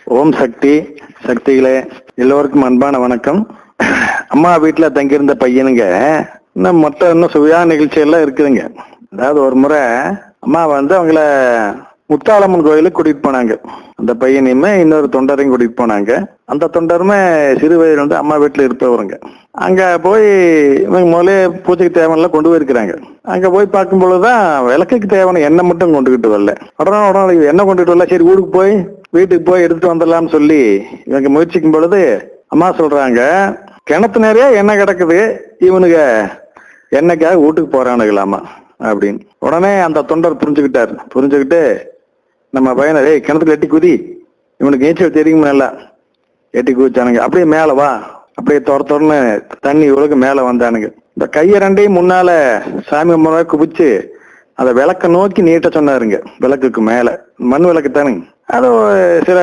ஓம் சக்தி. சக்திகளே எல்லோருக்கும் அன்பான வணக்கம். அம்மா வீட்டுல தங்கியிருந்த பையனுங்க இன்னும் சுவையான நிகழ்ச்சி எல்லாம் இருக்குதுங்க. அதாவது ஒரு முறை அம்மா அவங்கள முத்தாலம்மன் கோயிலுக்கு கூட்டிட்டு போனாங்க. அந்த பையனையுமே இன்னொரு தொண்டரையும் கூட்டிட்டு போனாங்க. அந்த தொண்டருமே சிறு வயதுல அம்மா வீட்டுல இருப்பவருங்க. அங்க போய் இவங்க முதலே பூஜைக்கு தேவையெல்லாம் கொண்டு போயிருக்கிறாங்க. அங்க போய் பார்க்கும் பொழுதுதான் விளக்குக்கு தேவையான எண்ணெய் மட்டும் கொண்டுகிட்டு வரல. உடனே எண்ணெய் கொண்டுகிட்டு வரல. சரி வீட்டுக்கு போய் எடுத்துட்டு வந்துடலாம்னு சொல்லி இவங்க முயற்சிக்கும் பொழுது அம்மா சொல்றாங்க, கிணத்து நிறைய எண்ணெய் கிடக்குது, இவனுங்க எண்ணெய்க்காக வீட்டுக்கு போறானுங்களாமா அப்படின்னு. உடனே அந்த தொண்டர் புரிஞ்சுக்கிட்டு நம்ம பையனை கிணத்துல எட்டி குதி, இவனுக்கு நீச்சல் தெரியுமா, நல்லா எட்டி குதிச்சானுங்க. அப்படியே மேல வா, அப்படியே துரன்னு தண்ணி இவளுக்கு மேல வந்தானுங்க. இந்த கையை ரெண்டையும் முன்னால சாமி முறை குவிச்சு அந்த விளக்க நோக்கி நீட்ட சொன்னாருங்க. விளக்குக்கு மேல மண் விளக்கு தானுங்க. அது சில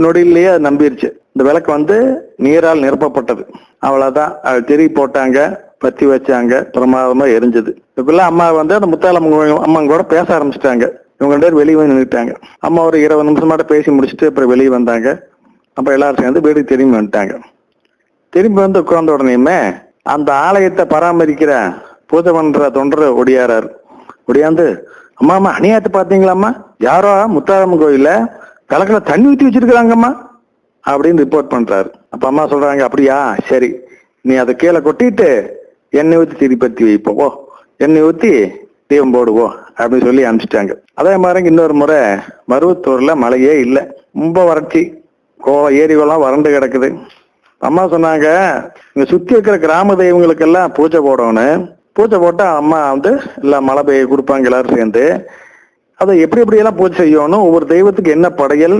நொடியிலேயே அது நம்பிருச்சு. இந்த விளக்கு நீரால் நிரப்பப்பட்டது. அவ்வளவுதான். அது திருப்பி போட்டாங்க, பத்தி வச்சாங்க, பிரமாதமா எரிஞ்சது. இதுக்குள்ள அம்மா அந்த முத்தாலம்மன் அம்மாங்க கூட பேச ஆரம்பிச்சிட்டாங்க. இவங்க 2 பேர் வெளியே வந்து நின்றுட்டாங்க. அம்மா ஒரு 20 நிமிஷமாட்ட பேசி முடிச்சுட்டு அப்புறம் வெளியே வந்தாங்க. அப்ப எல்லாரும் சேர்ந்து வீட்டுக்கு திரும்பி வந்துட்டாங்க. திரும்பி வந்து உட்கார்ந்த உடனேயுமே அந்த ஆலயத்தை பராமரிக்கிற பூஜை பண்ற தொண்டர் ஒடியாந்து, அம்மா அநியாயத்தை பாத்தீங்களாம்மா, யாரோ முத்தாலம்மன் கோயில விளக்குல தண்ணி ஊற்றி வச்சிருக்கிறாங்கம்மா அப்படின்னு ரிப்போர்ட் பண்றாரு. அப்ப அம்மா சொல்றாங்க, அப்படியா, சரி, நீ அதை கீழே கொட்டிட்டு எண்ணெய் ஊற்றி திருப்பத்தி வைப்போம், எண்ணெய் ஊற்றி தீபம் போடுவோம் அப்படின்னு சொல்லி அனுப்பிச்சிட்டாங்க. அதே மாதிரி இன்னொரு முறை மருவத்தூர்ல மழையே இல்லை, ரொம்ப வறட்சி, ஏரிகள்லாம் வறண்டு கிடக்குது. அம்மா சொன்னாங்க, இங்க சுத்தி இருக்கிற கிராம தெய்வங்களுக்கு எல்லாம் பூஜை போடணும். பூஜை போட்டா அம்மா எல்லாம் மழை பெய்ய கொடுப்பாங்க எல்லாரும் சேர்ந்து. அதை எப்படி எல்லாம் பூஜை செய்யணும், ஒவ்வொரு தெய்வத்துக்கு என்ன படையல்,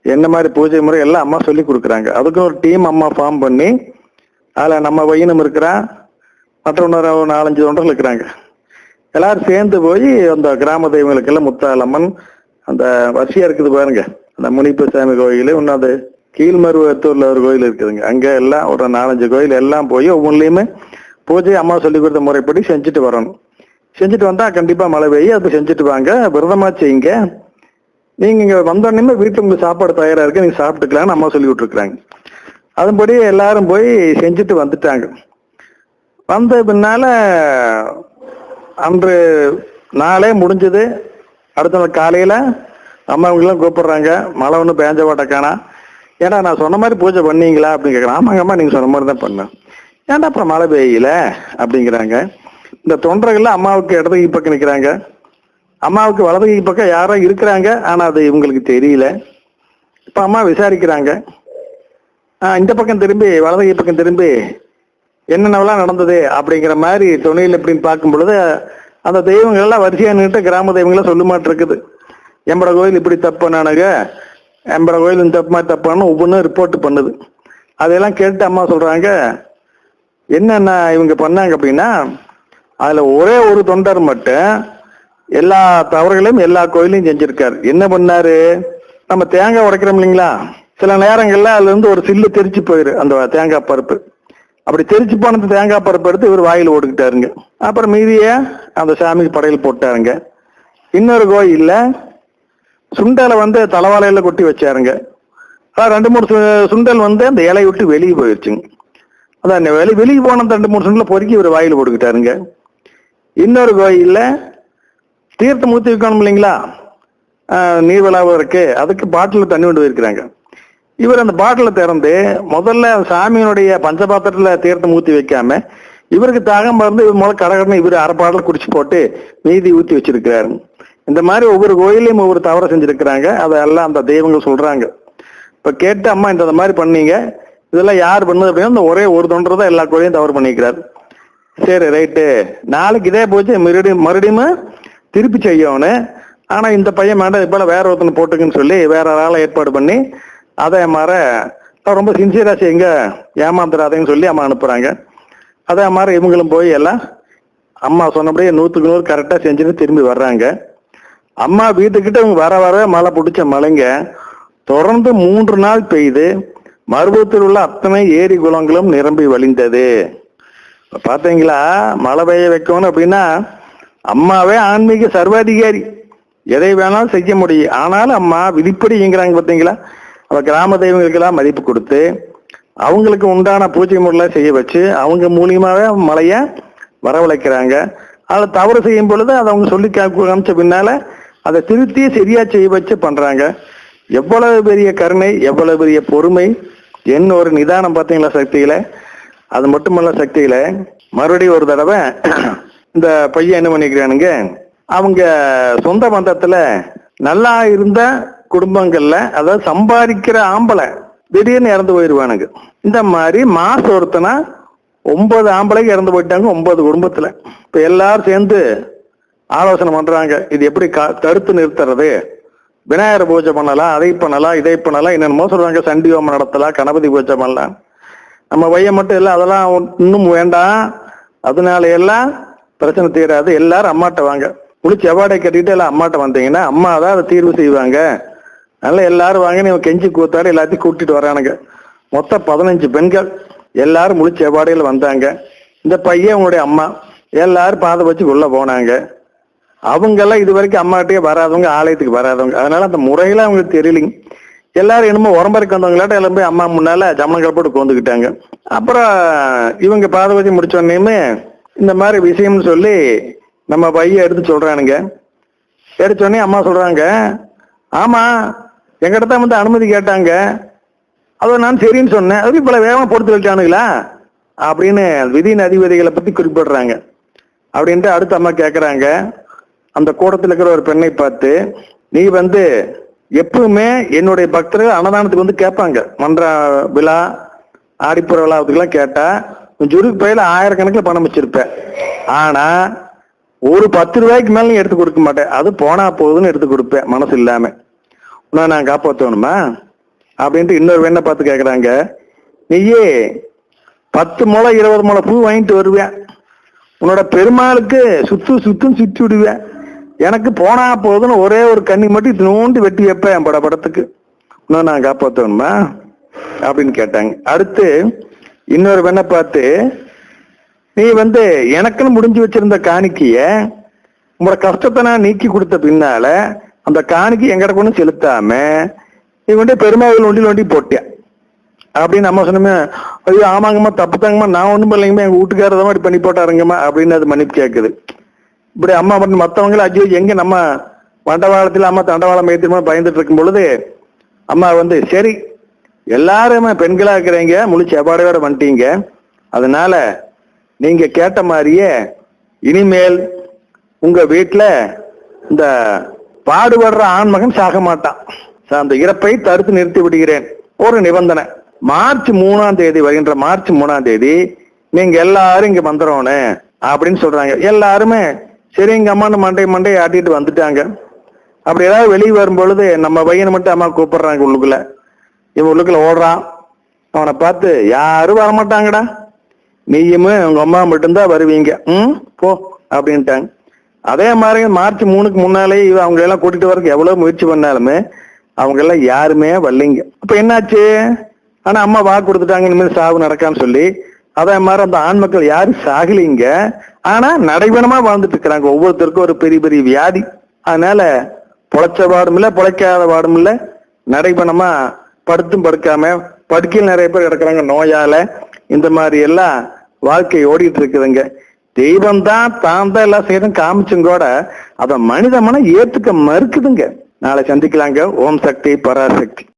என்ன மாதிரி பூஜை முறை எல்லாம் அம்மா சொல்லி கொடுக்குறாங்க. அதுக்கு ஒரு டீம் அம்மா ஃபார்ம் பண்ணி அதுல நம்ம பையனும் இருக்கிறான், மற்ற 4-5 தொண்டர்கள் இருக்கிறாங்க. எல்லாரும் சேர்ந்து போய் அந்த கிராம தெய்வங்களுக்கெல்லாம் முத்தாலம்மன் அந்த வரிசையா இருக்குது பாருங்க, அந்த முனிப்பு சாமி கோயில், இன்னும் அது கீழ்மருவத்தூர்ல ஒரு கோயில் இருக்குதுங்க. அங்க எல்லாம் ஒரு 4-5 கோயில் எல்லாம் போய் ஒவ்வொன்றுலயுமே பூஜை அம்மா சொல்லி கொடுத்த முறைப்படி செஞ்சுட்டு வரணும். செஞ்சுட்டு வந்தா கண்டிப்பா மழை பெய்யும். அது செஞ்சுட்டு வாங்க, விரதமா செய்யுங்க. நீங்க இங்க வந்தோடனே வீட்டுல உங்களுக்கு சாப்பாடு தயாரா இருக்கு, நீங்க சாப்பிட்டுக்கலாம்னு அம்மா சொல்லி விட்டுருக்குறாங்க. அதன்படி எல்லாரும் போய் செஞ்சுட்டு வந்துட்டாங்க. வந்த பின்னால அன்று நாளே முடிஞ்சது. அடுத்த நாள் காலையில அம்மா அவங்கெல்லாம் கூப்பிடுறாங்க. மழை ஒன்றும் பேஞ்ச பாட்ட காணா, ஏன்னா நான் சொன்ன மாதிரி பூஜை பண்ணீங்களா அப்படின்னு கேட்குறேன். ஆமாங்கம்மா, நீங்க சொன்ன மாதிரி தான் பண்ணேன். ஏன்டா அப்புறம் மழை பெய்யல அப்படிங்கிறாங்க. இந்த தொண்டர்கள் அம்மாவுக்கு இடதுகை பக்கம் நிற்கிறாங்க, அம்மாவுக்கு வலதுகை பக்கம் யாரோ இருக்கிறாங்க, ஆனா அது இவங்களுக்கு தெரியல. இப்ப அம்மா விசாரிக்கிறாங்க. இந்த பக்கம் திரும்பி, வலதுகை பக்கம் திரும்பி என்னென்னவெல்லாம் நடந்தது அப்படிங்கிற மாதிரி துணையில் எப்படின்னு பார்க்கும் பொழுது அந்த தெய்வங்கள் எல்லாம் வரிசையா நின்றுட்டு கிராம தெய்வங்களாம் சொல்ல மாட்டிருக்குது. எம்பட கோயில் இப்படி தப்புனானுங்க, எம்பட கோயில் இந்த தப்பு மாதிரி தப்பானு ஒவ்வொன்றும் ரிப்போர்ட் பண்ணுது. அதையெல்லாம் கேட்டு அம்மா சொல்றாங்க, என்னென்ன இவங்க பண்ணாங்க அப்படின்னா, அதுல ஒரே ஒரு தொண்டர் மட்டும் எல்லா தவறுகளையும் எல்லா கோயிலையும் செஞ்சிருக்காரு. என்ன பண்ணாரு, நம்ம தேங்காய் உடைக்கிறோம் இல்லைங்களா, சில நேரங்கள்ல அதுல இருந்து ஒரு சில்லு தெரிச்சு போயிரு அந்த தேங்காய் பருப்பு. அப்படி தெரிச்சு போன தேங்காய் பருப்பு எடுத்து இவர் வாயில் ஓடுக்கிட்டாருங்க. அப்புறம் மீதிய அந்த சாமிக்கு படையல் போட்டாருங்க. இன்னொரு கோயில்ல சுண்டலை தலைவாலையில கொட்டி வச்சாருங்க. 2-3 சுண்டல் அந்த இலையை விட்டு வெளியே போயிடுச்சுங்க. அதான் வெளியே போன 2-3 சுண்டலை பொறுக்கி இவர் வாயில் போட்டுக்கிட்டாருங்க. இன்னொரு கோயில்ல தீர்த்தம் ஊற்றி வைக்கணும் இல்லைங்களா, நீர் விழாவும் இருக்கு, அதுக்கு பாட்டில் தண்ணி கொண்டு போயிருக்கிறாங்க. இவர் அந்த பாட்டில திறந்து முதல்ல சாமியினுடைய பஞ்சபாத்திரத்துல தீர்த்தம் ஊற்றி வைக்காம இவருக்கு தாகம் மருந்து இவர் முதல்ல கடகடனை இவர் 1/2 பாட்டில் குடிச்சு போட்டு மீதி ஊற்றி வச்சிருக்கிறாரு. இந்த மாதிரி ஒவ்வொரு கோயிலையும் ஒவ்வொரு தவறை செஞ்சிருக்கிறாங்க. அதெல்லாம் அந்த தெய்வங்கள் சொல்றாங்க. இப்ப கேட்டு அம்மா இந்த மாதிரி பண்ணீங்க, இதெல்லாம் யார் பண்ணுது அப்படின்னா அந்த ஒரே ஒரு தொண்டர் தான் எல்லா கோயிலையும் தவறு பண்ணிக்கிறாரு. சரி, ரைட்டு, நாளைக்கு இதே போச்சு மறுபடியும் திருப்பி செய்யணும். ஆனா இந்த பையன் வேண்டாம், இப்ப வேற ஒருத்தனை போட்டுக்குன்னு சொல்லி வேற ஆளை ஏற்பாடு பண்ணி அதே மாதிரி ரொம்ப சின்சியரா செய்யுங்க, ஏமாந்துடாதேன்னு சொல்லி அம்மா அனுப்புறாங்க. அதே மாதிரி இவங்களும் போய் எல்லாம் அம்மா சொன்னபடியே 100க்கு 100 கரெக்டா செஞ்சுட்டு திரும்பி வர்றாங்க. அம்மா வீட்டுக்கிட்ட இவங்க வர மழை பிடிச்ச மழைங்க தொடர்ந்து 3 நாள் பெய்து மருவத்தூர் உள்ள அத்தனை ஏரி குளங்களும் நிரம்பி வழிந்தது. பாத்தீங்களா, மழை பெய்ய வைக்கணும் அப்படின்னா அம்மாவே ஆன்மீக சர்வாதிகாரி, எதை வேணாலும் செய்ய முடியும். ஆனாலும் அம்மா விதிப்படி இயங்குறாங்க. பார்த்தீங்களா, கிராம தெய்வங்களுக்கெல்லாம் மதிப்பு கொடுத்து அவங்களுக்கு உண்டான பூஜை முறைகளை செய்ய வச்சு அவங்க மூலியமாவே மழைய வரவழைக்கிறாங்க. அதில் தவறு செய்யும் பொழுது அதை அவங்க சொல்லி காமிச்ச பின்னால அதை திருத்தி சரியா செய்ய வச்சு பண்றாங்க. எவ்வளவு பெரிய கருணை, எவ்வளவு பெரிய பொறுமை, என்ன ஒரு நிதானம் பார்த்தீங்களா சக்தியில. அது மட்டுமல்ல சக்தியில மறுபடியும் ஒரு தடவை இந்த பையன் என்ன பண்ணிக்கிறானுங்க, அவங்க சொந்த பந்தத்துல நல்லா இருந்த குடும்பங்கள்ல, அதாவது சம்பாதிக்கிற ஆம்பளை திடீர்னு இறந்து போயிடுவானுங்க. இந்த மாதிரி மாசம் ஒருத்தனா 9 ஆம்பளைக்கு இறந்து போயிட்டாங்க 9 குடும்பத்துல. இப்ப எல்லாரும் சேர்ந்து ஆலோசனை பண்றாங்க, இது எப்படி தடுத்து நிறுத்துறது, விநாயகர் பூஜை பண்ணலாம், அதை பண்ணலாம், இதை பண்ணலாம், என்னென்னமோ சொல்றாங்க, சண்டி ஹோமம் நடத்தலாம், கணபதி பூஜை பண்ணலாம். நம்ம பையன் மட்டும் இல்லை, அதெல்லாம் இன்னும் வேண்டாம், அதனால எல்லாம் பிரச்சனை தீராது, எல்லாரும் அம்மாட்ட வாங்க, முடிச்சு எவாடை கட்டிட்டு எல்லாம் அம்மாட்ட வந்தீங்கன்னா அம்மா தான் அதை தீர்வு செய்வாங்க, அதனால எல்லாரும் வாங்க, நீ கெஞ்சி கூத்தாடு எல்லாத்தையும் கூட்டிட்டு வரானுங்க. மொத்தம் 15 பெண்கள் எல்லாரும் முடிச்சு எவாடையில் வந்தாங்க. இந்த பையன் உங்களுடைய அம்மா எல்லாரும் பாதை வச்சு உள்ள போனாங்க. அவங்கெல்லாம் இது வரைக்கும் அம்மாட்டே வராதவங்க, ஆலயத்துக்கு வராதவங்க, அதனால அந்த முறையில அவங்களுக்கு தெரியலைங்க. எல்லாரும் என்னமோ உரம்பரைக்கு வந்தவங்களாட்ட எல்லாம் போய் அம்மா முன்னால ஜமனங்கள் போட்டு கோந்துக்கிட்டாங்க. அப்புறம் இவங்க பாதை வச்சு முடிச்சோடனேயுமே இந்த மாதிரி விஷயம்னு சொல்லி நம்ம பையன் எடுத்து சொல்றானுங்க. எடுத்தோடனே அம்மா சொல்றாங்க, ஆமா எங்கிட்ட தான் வந்து அனுமதி கேட்டாங்க, அதை நான் சரின்னு சொன்னேன், அதுக்கு இப்ப வேகமா பொறுத்து வச்சானுங்களா அப்படின்னு விதியின் அதிபதிகளை பத்தி குறிப்பிடுறாங்க. அப்படின்ட்டு அடுத்த அம்மா கேட்கறாங்க, அந்த கூடத்தில் இருக்கிற ஒரு பெண்ணை பார்த்து, நீ வந்து எப்பவுமே என்னுடைய பக்தர்கள் அன்னதானத்துக்கு வந்து கேட்பாங்க, மன்ற விழா ஆடிப்புற விழாவுக்குலாம் கேட்டா ஜுருக்கு பையில 1000 கணக்கில் பணம் வச்சிருப்பேன், ஆனா ஒரு 10 ரூபாய்க்கு மேல நீ எடுத்து கொடுக்க மாட்டேன், அது போனா போகுதுன்னு எடுத்து கொடுப்பேன் மனசு இல்லாம, உன்னை நான் காப்பாற்றணுமா அப்படின்ட்டு இன்னொரு வேணை பார்த்து கேட்கறாங்க, நீயே 10 முளை 20 முளை பூ வாங்கிட்டு வருவேன், உன்னோட பெருமாளுக்கு சுத்துன்னு சுத்தி விடுவேன், எனக்கு போனா போதுன்னு ஒரே ஒரு கண்ணி மட்டும் நோண்டி வெட்டி வைப்பேன் என் படத்துக்கு, இன்னும் நான் காப்பாற்றணுமா அப்படின்னு கேட்டாங்க. அடுத்து இன்னொரு வேணை பார்த்து, நீ வந்து எனக்குன்னு முடிஞ்சு வச்சிருந்த காணிக்கைய உங்களோட கஷ்டத்தை நான் நீக்கி கொடுத்த பின்னால அந்த காணிக்கை எங்கிட்ட கொண்டு செலுத்தாம நீ வந்து பெருமாள் ஒண்டி போட்டேன் அப்படின்னு அம்மா சொன்னமே, ஐயோ ஆமாங்கம்மா தப்பு தாங்கம்மா, நான் ஒண்ணும் பண்ணலைங்கம்மா, எங்க வீட்டுக்காரத மாதிரி பண்ணி போட்டாருங்கம்மா அப்படின்னு அது மன்னிப்பு கேட்குது. இப்படி அம்மா மட்டும் மற்றவங்களும் ஐயோ எங்க நம்ம வண்டவாளத்துல அம்மா தண்டவாளம் ஏற்றிமா பயந்துட்டு இருக்கும் பொழுது அம்மா வந்து, சரி எல்லாருமே பெண்களா இருக்கிறீங்க, முழு செவ்வாடையோட வந்துட்டீங்க, அதனால நீங்க கேட்ட மாதிரியே இனிமேல் உங்க வீட்டுல இந்த பாடுபடுற ஆண்மகன் சாக மாட்டான், அந்த இறப்பை தடுத்து நிறுத்தி விடுகிறேன், ஒரு நிபந்தனை, மார்ச் 3ஆம் தேதி வருகின்ற மார்ச் 3ஆம் தேதி நீங்க எல்லாரும் இங்க வந்துடணும் அப்படின்னு சொல்றாங்க. எல்லாருமே சரி எங்க அம்மான்னு மண்டையை ஆட்டிட்டு வந்துட்டாங்க. அப்படி ஏதாவது வெளியே வரும் பொழுது நம்ம பையனை மட்டும் அம்மா கூப்பிடுறாங்க உள்ளுக்குள்ள, இவன் உள்ளுக்குள்ள ஓடுறான், அவனை பார்த்து யாரும் வரமாட்டாங்கடா, நீயுமே உங்க அம்மா மட்டும்தான் வருவீங்க, போ அப்படின்ட்டாங்க. அதே மாதிரி மார்ச் 3க்கு முன்னாலே அவங்க எல்லாம் கூட்டிட்டு வரக்கு எவ்வளவு முயற்சி பண்ணாலுமே அவங்க எல்லாம் யாருமே வரலைங்க. அப்ப என்னாச்சு, ஆனா அம்மா வாக்கு கொடுத்துட்டாங்க இனிமேல் சாவு நடக்கான்னு சொல்லி. அதே மாதிரி அந்த ஆண் மக்கள் யாரும் சாகலிங்க, ஆனா நடைபெணமா வாழ்ந்துட்டு இருக்கிறாங்க, ஒவ்வொருத்தருக்கும் ஒரு பெரிய பெரிய வியாதி, அதனால பொழைச்ச பாடும் இல்ல பொழைக்காத பாடும் இல்ல, நடைபெணமா படுத்தும் படுக்காம படுக்கையில் நிறைய பேர் கிடக்குறாங்க நோயால. இந்த மாதிரி எல்லாம் வாழ்க்கை ஓடிட்டு இருக்குதுங்க. தெய்வம் தான் தான் எல்லாம் செய்யணும் காமிச்சும் கூட அத மனித மனம் ஏத்துக்க மறுக்குதுங்க. நாளை சந்திக்கலாங்க. ஓம் சக்தி பராசக்தி.